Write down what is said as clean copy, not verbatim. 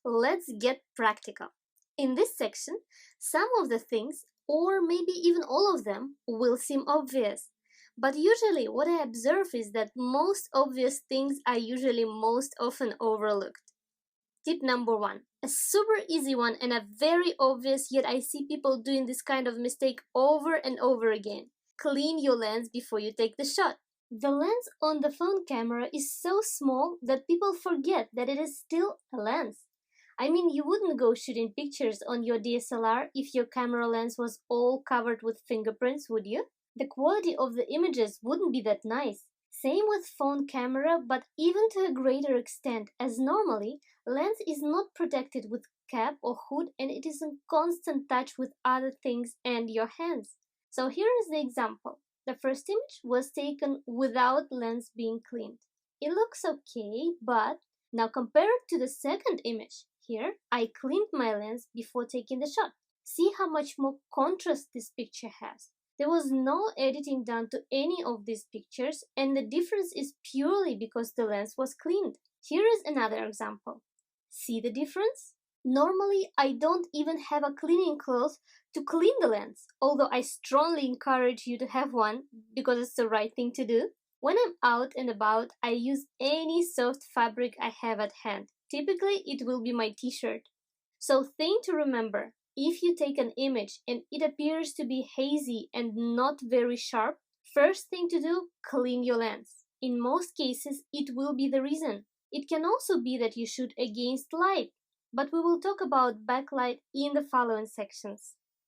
Let's get practical. In this section, some of the things, or maybe even all of them, will seem obvious. But usually, what I observe is that most obvious things are usually most often overlooked. Tip number one, a super easy one and a very obvious, yet I see people doing this kind of mistake over and over again. Clean your lens before you take the shot. The lens on the phone camera is so small that people forget that it is still a lens. I mean, you wouldn't go shooting pictures on your DSLR if your camera lens was all covered with fingerprints, would you? The quality of the images wouldn't be that nice. Same with phone camera, but even to a greater extent, as normally, lens is not protected with cap or hood and it is in constant touch with other things and your hands. So here is the example. The first image was taken without lens being cleaned. It looks okay, but now compare it to the second image. Here, I cleaned my lens before taking the shot. See how much more contrast this picture has. There was no editing done to any of these pictures, and the difference is purely because the lens was cleaned. Here is another example. See the difference? Normally, I don't even have a cleaning cloth to clean the lens, although I strongly encourage you to have one because it's the right thing to do. When I'm out and about, I use any soft fabric I have at hand. Typically, it will be my t-shirt. So thing to remember, if you take an image and it appears to be hazy and not very sharp, first thing to do, clean your lens. In most cases, it will be the reason. It can also be that you shoot against light, but we will talk about backlight in the following sections.